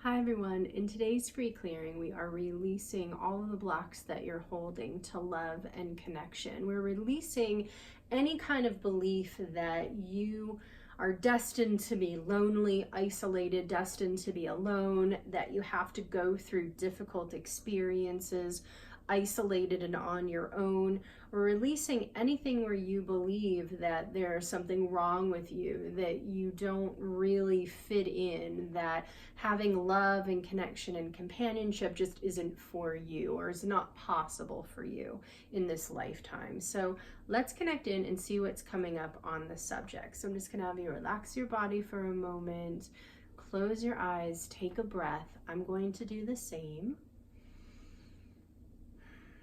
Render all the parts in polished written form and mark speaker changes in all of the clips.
Speaker 1: Hi everyone, in today's free clearing we are releasing all of the blocks that you're holding to love and connection. We're releasing any kind of belief that you are destined to be lonely, isolated, destined to be alone, that you have to go through difficult experiences isolated and on your own. We're releasing anything where you believe that there's something wrong with you, that you don't really fit in, that having love and connection and companionship just isn't for you or is not possible for you in this lifetime. So let's connect in and see what's coming up on the subject. So I'm just going to have you relax your body for a moment, close your eyes, take a breath. I'm going to do the same.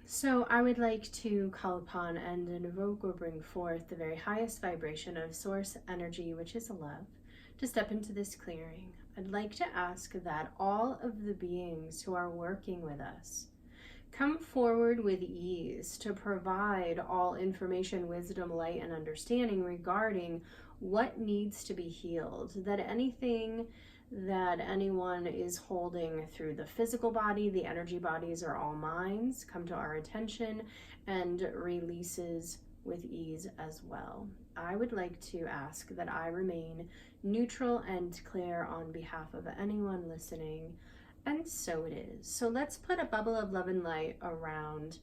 Speaker 1: So I would like to call upon and invoke or bring forth the very highest vibration of source energy, which is love, to step into this clearing. I'd like to ask that all of the beings who are working with us come forward with ease to provide all information, wisdom, light, and understanding regarding what needs to be healed, that anything that anyone is holding through the physical body, the energy bodies are all minds, come to our attention and releases with ease as well. I would like to ask that I remain neutral and clear on behalf of anyone listening, and so it is. So let's put a bubble of love and light around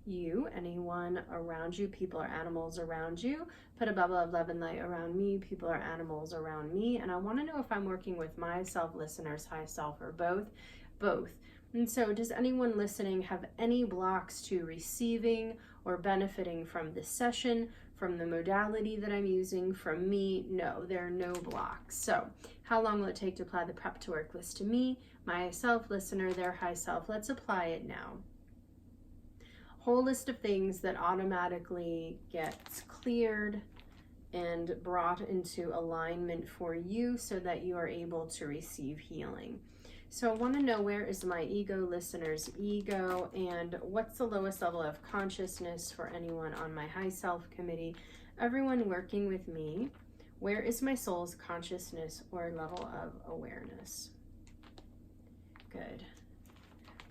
Speaker 1: you, anyone around you, people or animals around you. Put a bubble of love and light around me, people or animals around me. And I want to know if I'm working with myself, listeners, high self, or both. Both. And so does anyone listening have any blocks to receiving or benefiting from this session, from the modality that I'm using, from me? No, there are no blocks. So how long will it take to apply the prep to work list to me, my self, listener, their high self? Let's apply it now. Whole list of things that automatically gets cleared and brought into alignment for you so that you are able to receive healing. So I want to know, where is my ego, listener's ego, and what's the lowest level of consciousness for anyone on my high self committee, everyone working with me? Where is my soul's consciousness or level of awareness? Good.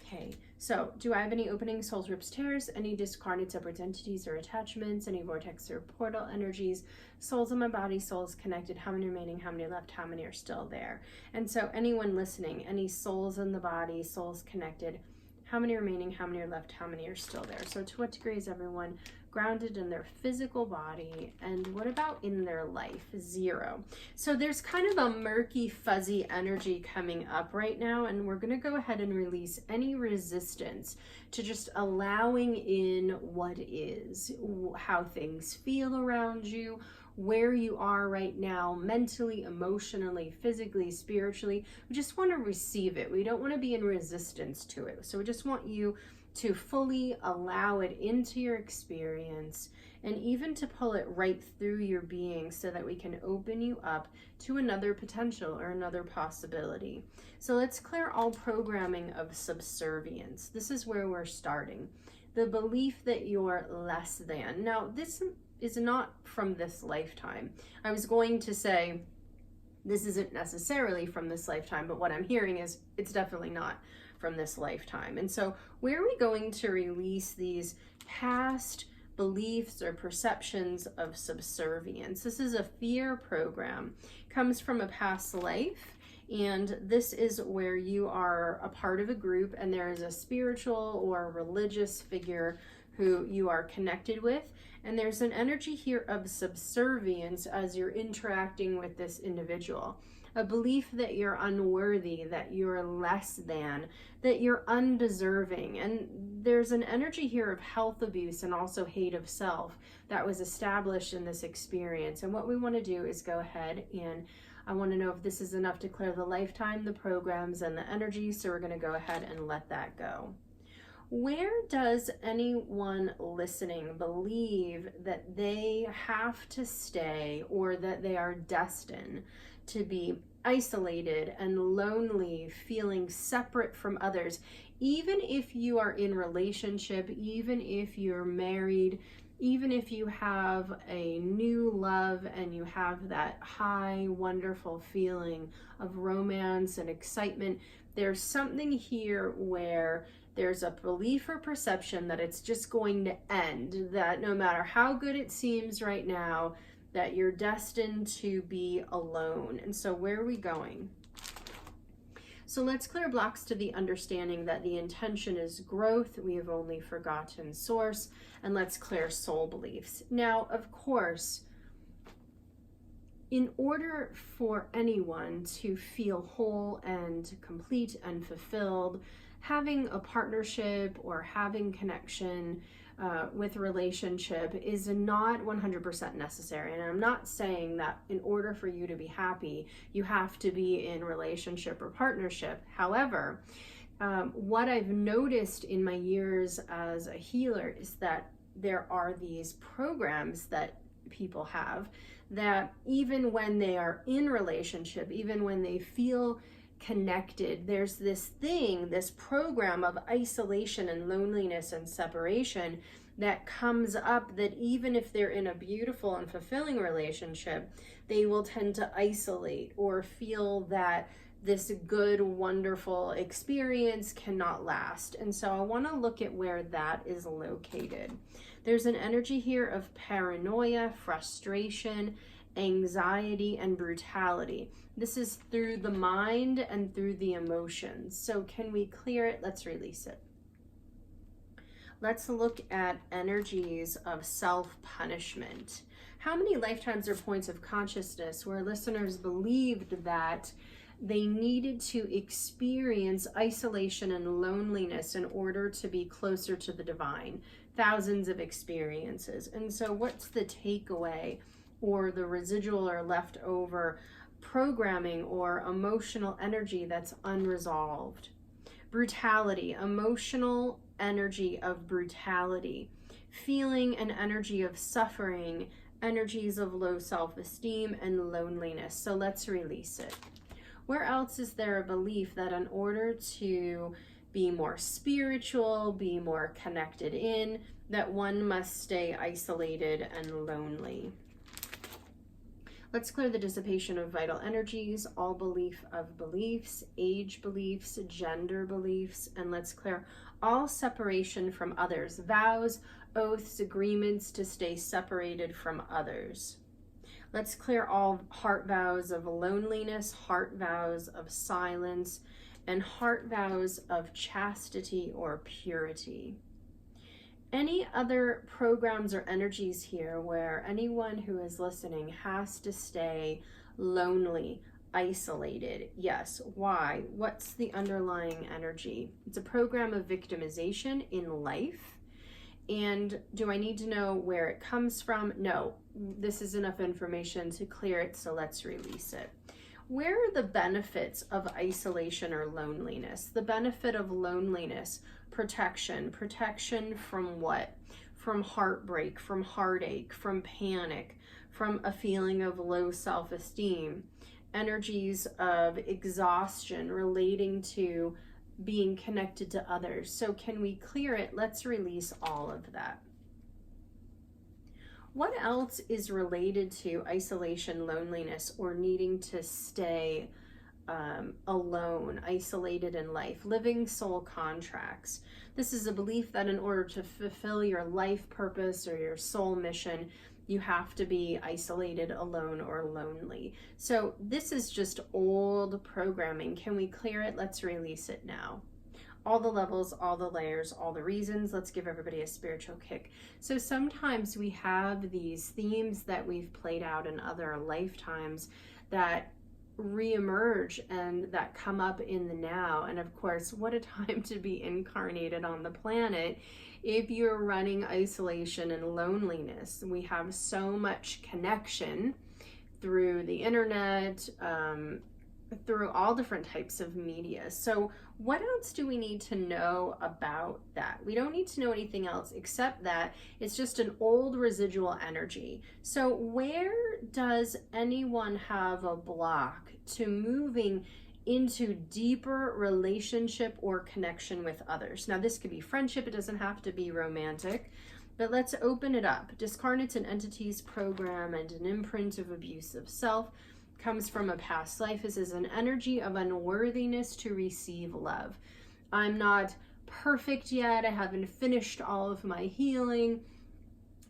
Speaker 1: Okay, so do I have any opening souls, rips, tears, any discarded separate entities or attachments, any vortex or portal energies, souls in my body, souls connected, how many remaining, how many left, how many are still there? And so anyone listening, any souls in the body, souls connected, how many remaining, how many are left, how many are still there? So to what degree is everyone grounded in their physical body, and what about in their life? 0. So there's kind of a murky, fuzzy energy coming up right now, and we're going to go ahead and release any resistance to just allowing in what is, how things feel around you, where you are right now, mentally, emotionally, physically, spiritually. We just want to receive it. We don't want to be in resistance to it. So we just want you to fully allow it into your experience, and even to pull it right through your being so that we can open you up to another potential or another possibility. So let's clear all programming of subservience. This is where we're starting. The belief that you're less than. Now, this is not from this lifetime. I was going to say this isn't necessarily from this lifetime, but what I'm hearing is it's definitely not from this lifetime. And so where are we going to release these past beliefs or perceptions of subservience? This is a fear program, comes from a past life, and this is where you are a part of a group and there is a spiritual or religious figure who you are connected with, and there's an energy here of subservience as you're interacting with this individual. A belief that you're unworthy, that you're less than, that you're undeserving. And there's an energy here of health abuse and also hate of self that was established in this experience. And what we want to do is go ahead and I want to know if this is enough to clear the lifetime, the programs, and the energy. So we're going to go ahead and let that go. Where does anyone listening believe that they have to stay, or that they are destined to be isolated and lonely, feeling separate from others, even if you are in relationship, even if you're married, even if you have a new love and you have that high, wonderful feeling of romance and excitement, there's something here where there's a belief or perception that it's just going to end, that no matter how good it seems right now, that you're destined to be alone. And so where are we going? So let's clear blocks to the understanding that the intention is growth. We have only forgotten source. And let's clear soul beliefs. Now, of course, in order for anyone to feel whole and complete and fulfilled, having a partnership or having connection with a relationship is not 100% necessary. And I'm not saying that in order for you to be happy, you have to be in relationship or partnership. However, what I've noticed in my years as a healer is that there are these programs that people have that even when they are in relationship, even when they feel connected, there's this thing, this program of isolation and loneliness and separation that comes up, that even if they're in a beautiful and fulfilling relationship, they will tend to isolate or feel that this good, wonderful experience cannot last. And so I want to look at where that is located. There's an energy here of paranoia, frustration, anxiety, and brutality. This is through the mind and through the emotions. So can we clear it? Let's release it. Let's look at energies of self-punishment. How many lifetimes or points of consciousness where listeners believed that they needed to experience isolation and loneliness in order to be closer to the divine? Thousands of experiences. And so what's the takeaway or the residual or leftover programming or emotional energy that's unresolved? Brutality, emotional energy of brutality, feeling an energy of suffering, energies of low self-esteem and loneliness. So let's release it. Where else is there a belief that in order to be more spiritual, be more connected in, that one must stay isolated and lonely? Let's clear the dissipation of vital energies, all belief of beliefs, age beliefs, gender beliefs, and let's clear all separation from others, vows, oaths, agreements to stay separated from others. Let's clear all heart vows of loneliness, heart vows of silence, and heart vows of chastity or purity. Any other programs or energies here where anyone who is listening has to stay lonely, isolated? Yes. Why? What's the underlying energy? It's a program of victimization in life. And do I need to know where it comes from? No. This is enough information to clear it, so let's release it. Where are the benefits of isolation or loneliness? The benefit of loneliness: protection. Protection from what? From heartbreak, from heartache, from panic, from a feeling of low self-esteem. Energies of exhaustion relating to being connected to others. So can we clear it? Let's release all of that. What else is related to isolation, loneliness, or needing to stay alone, isolated in life? Living soul contracts. This is a belief that in order to fulfill your life purpose or your soul mission, you have to be isolated, alone, or lonely. So this is just old programming. Can we clear it? Let's release it now. All the levels, all the layers, all the reasons. Let's give everybody a spiritual kick. So sometimes we have these themes that we've played out in other lifetimes that reemerge and that come up in the now. And of course, what a time to be incarnated on the planet if you're running isolation and loneliness. We have so much connection through the internet, through all different types of media. So what else do we need to know about that? We don't need to know anything else except that it's just an old residual energy. So where does anyone have a block to moving into deeper relationship or connection with others? Now, this could be friendship. It doesn't have to be romantic. But let's open it up. Discarnates and entities program and an imprint of abuse of self comes from a past life. This is an energy of unworthiness to receive love. I'm not perfect yet. I haven't finished all of my healing.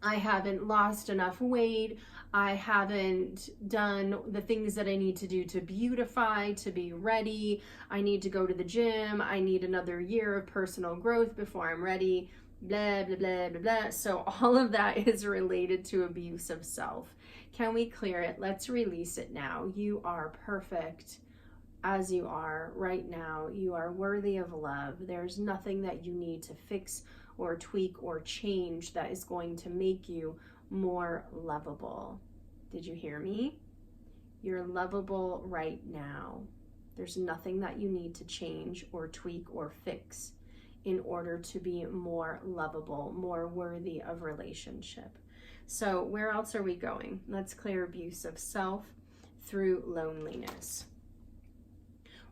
Speaker 1: I haven't lost enough weight. I haven't done the things that I need to do to beautify, to be ready. I need to go to the gym. I need another year of personal growth before I'm ready. Blah, blah, blah, blah, blah. So all of that is related to abuse of self. Can we clear it? Let's release it now. You are perfect as you are right now. You are worthy of love. There's nothing that you need to fix or tweak or change that is going to make you more lovable. Did you hear me? You're lovable right now. There's nothing that you need to change or tweak or fix in order to be more lovable, more worthy of relationship. So where else are we going? Let's clear abuse of self through loneliness.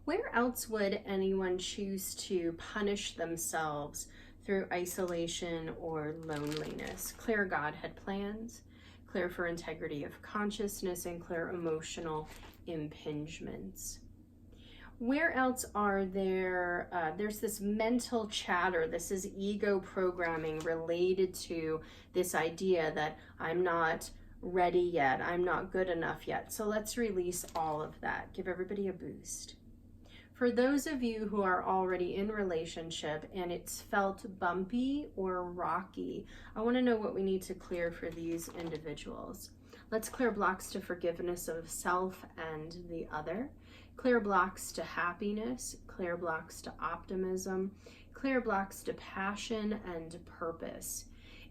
Speaker 1: Where else would anyone choose to punish themselves through isolation or loneliness? Clear Godhead plans, clear for integrity of consciousness, and clear emotional impingements. Where else are there, there's this mental chatter, this is ego programming related to this idea that I'm not ready yet, I'm not good enough yet. So let's release all of that. Give everybody a boost. For those of you who are already in relationship and it's felt bumpy or rocky, I want to know what we need to clear for these individuals. Let's clear blocks to forgiveness of self and the other. Clear blocks to happiness, clear blocks to optimism, clear blocks to passion and purpose.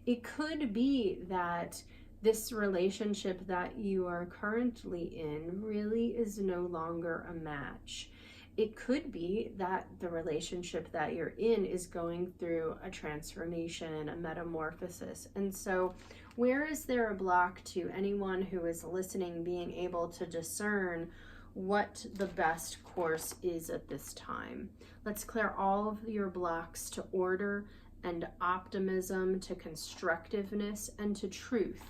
Speaker 1: It could be that this relationship that you are currently in really is no longer a match. It could be that the relationship that you're in is going through a transformation, a metamorphosis. And so where is there a block to anyone who is listening being able to discern what the best course is at this time? Let's clear all of your blocks to order and optimism, to constructiveness, and to truth,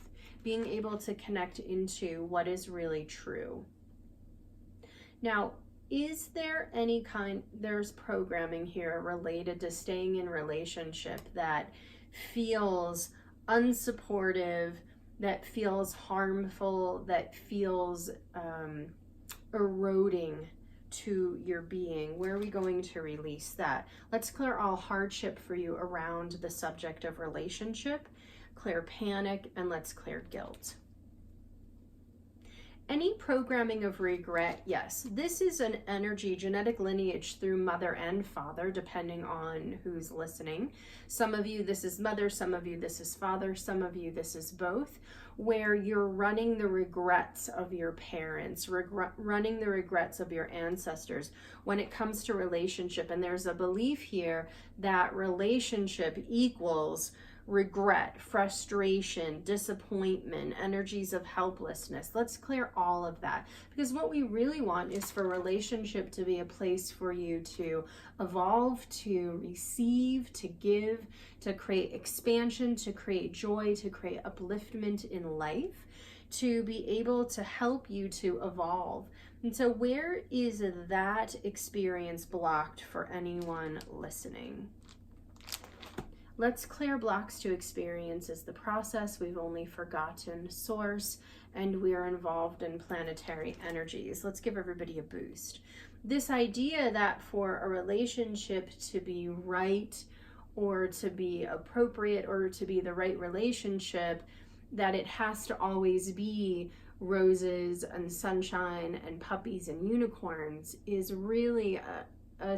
Speaker 1: being able to connect into what is really true. Now, is there any there's programming here related to staying in relationship that feels unsupportive, that feels harmful, that feels eroding to your being? Where are we going to release that? Let's clear all hardship for you around the subject of relationship, clear panic, and let's clear guilt. Any programming of regret, yes. This is an energy, genetic lineage through mother and father, depending on who's listening. Some of you, this is mother. Some of you, this is father. Some of you, this is both, where you're running the regrets of your parents, running the regrets of your ancestors when it comes to relationship. And there's a belief here that relationship equals regret, frustration, disappointment, energies of helplessness. Let's clear all of that, because what we really want is for relationship to be a place for you to evolve, to receive, to give, to create expansion, to create joy, to create upliftment in life, to be able to help you to evolve. And so where is that experience blocked for anyone listening? Let's clear blocks to experience is the process. We've only forgotten source, and we are involved in planetary energies. Let's give everybody a boost. This idea that for a relationship to be right, or to be appropriate, or to be the right relationship, that it has to always be roses and sunshine and puppies and unicorns is really a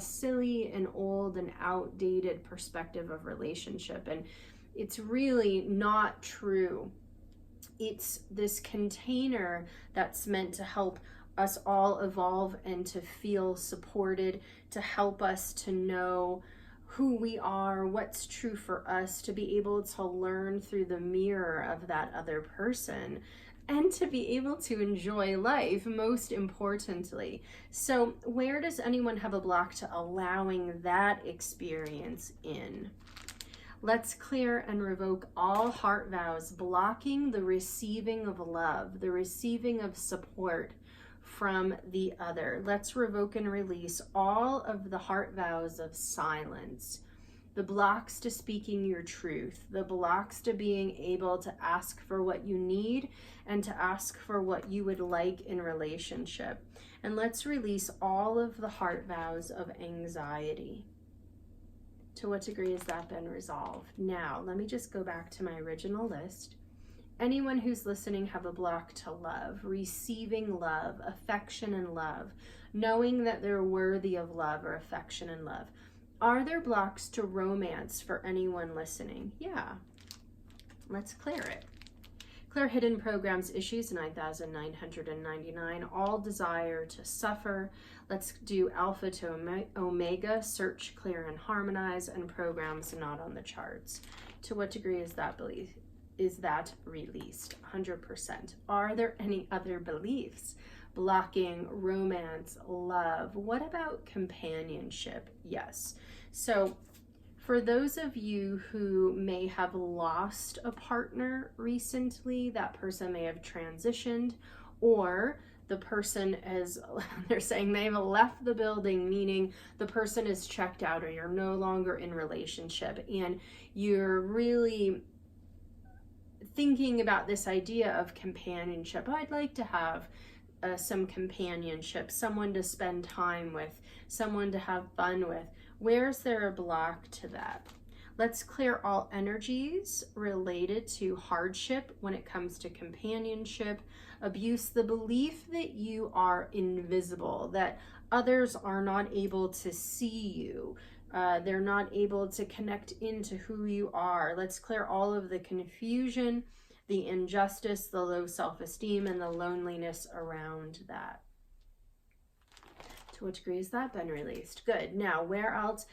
Speaker 1: silly and old and outdated perspective of relationship, and it's really not true. It's this container that's meant to help us all evolve and to feel supported, to help us to know who we are, what's true for us, to be able to learn through the mirror of that other person, and to be able to enjoy life, most importantly. So where does anyone have a block to allowing that experience in? Let's clear and revoke all heart vows blocking the receiving of love, the receiving of support from the other. Let's revoke and release all of the heart vows of silence, the blocks to speaking your truth, the blocks to being able to ask for what you need and to ask for what you would like in relationship. And let's release all of the heart vows of anxiety. To what degree has that been resolved? Now, let me just go back to my original list. Anyone who's listening have a block to love, receiving love, affection and love, knowing that they're worthy of love or affection and love. Are there blocks to romance for anyone listening? Yeah. Let's clear it. Clear hidden programs issues 9,999. All desire to suffer. Let's do alpha to omega, search, clear, and harmonize, and programs not on the charts. To what degree is that belief? Is that released? 100%. Are there any other beliefs blocking romance, love? What about companionship? Yes. So for those of you who may have lost a partner recently, that person may have transitioned, or the person is, they're saying they've left the building, meaning the person is checked out or you're no longer in relationship and you're really thinking about this idea of companionship. I'd like to have some companionship, someone to spend time with, someone to have fun with. Where's there a block to that? Let's clear all energies related to hardship when it comes to companionship, abuse, the belief that you are invisible, that others are not able to see you. They're not able to connect into who you are. Let's clear all of the confusion, the injustice, the low self-esteem, and the loneliness around that. To what degree has that been released? Good. Now, where else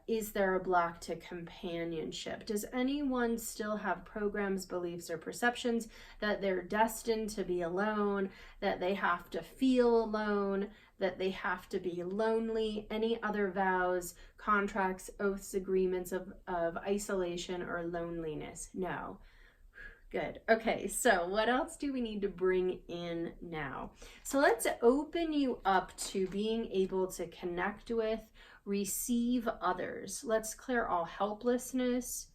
Speaker 1: is there a block to companionship? Does anyone still have programs, beliefs, or perceptions that they're destined to be alone, that they have to feel alone, that they have to be lonely? Any other vows, contracts, oaths, agreements of isolation or loneliness? No. Good. Okay, so what else do we need to bring in now? So let's open you up to being able to connect with, receive others. Let's clear all helplessness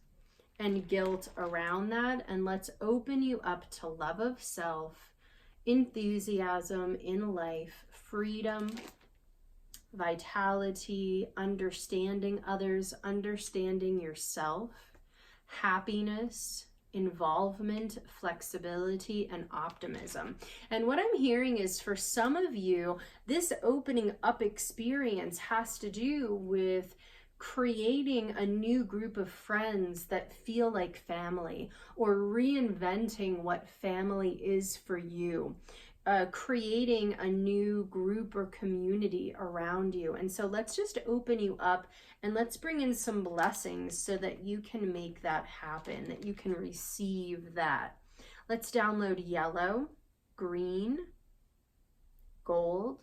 Speaker 1: and guilt around that, and let's open you up to love of self, enthusiasm in life, freedom, vitality, understanding others, understanding yourself, happiness, involvement, flexibility, and optimism. And what I'm hearing is for some of you, this opening up experience has to do with creating a new group of friends that feel like family, or reinventing what family is for you. Creating a new group or community around you. And so let's just open you up and let's bring in some blessings so that you can make that happen, that you can receive that. Let's download yellow, green, gold,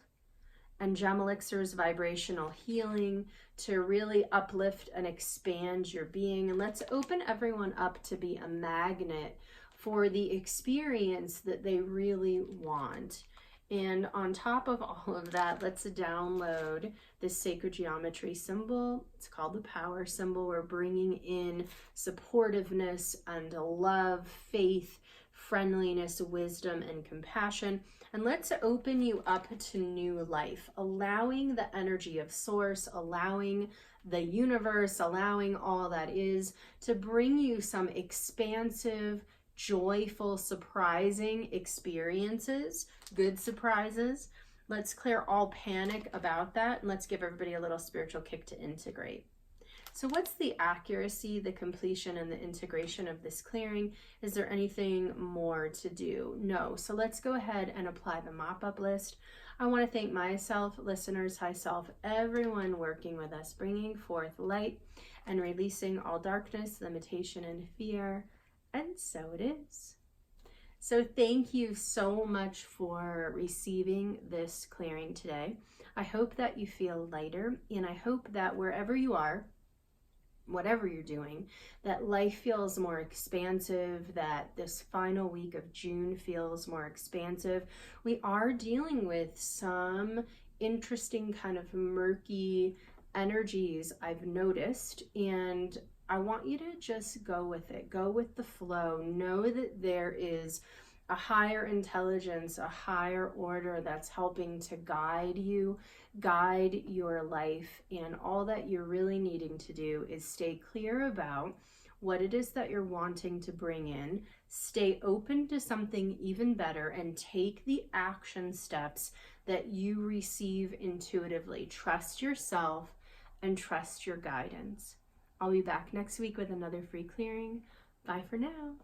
Speaker 1: and Gem Elixir's vibrational healing to really uplift and expand your being. And let's open everyone up to be a magnet for the experience that they really want. And on top of all of that, let's download this sacred geometry symbol. It's called the power symbol. We're bringing in supportiveness and love, faith, friendliness, wisdom, and compassion. And let's open you up to new life, allowing the energy of source, allowing the universe, allowing all that is to bring you some expansive, joyful, surprising experiences, good surprises. Let's clear all panic about that, and let's give everybody a little spiritual kick to integrate. So what's the accuracy, the completion, and the integration of this clearing? Is there anything more to do? No. So let's go ahead and apply the mop-up list. I want to thank myself, listeners, high self, everyone working with us, bringing forth light and releasing all darkness, limitation, and fear. And so it is. So thank you so much for receiving this clearing today. I hope that you feel lighter, and I hope that wherever you are, whatever you're doing, that life feels more expansive, that this final week of June feels more expansive. We are dealing with some interesting kind of murky energies I've noticed, and I want you to just go with it. Go with the flow. Know that there is a higher intelligence, a higher order that's helping to guide you, guide your life. And all that you're really needing to do is stay clear about what it is that you're wanting to bring in, stay open to something even better, and take the action steps that you receive intuitively. Trust yourself and trust your guidance. I'll be back next week with another free clearing. Bye for now.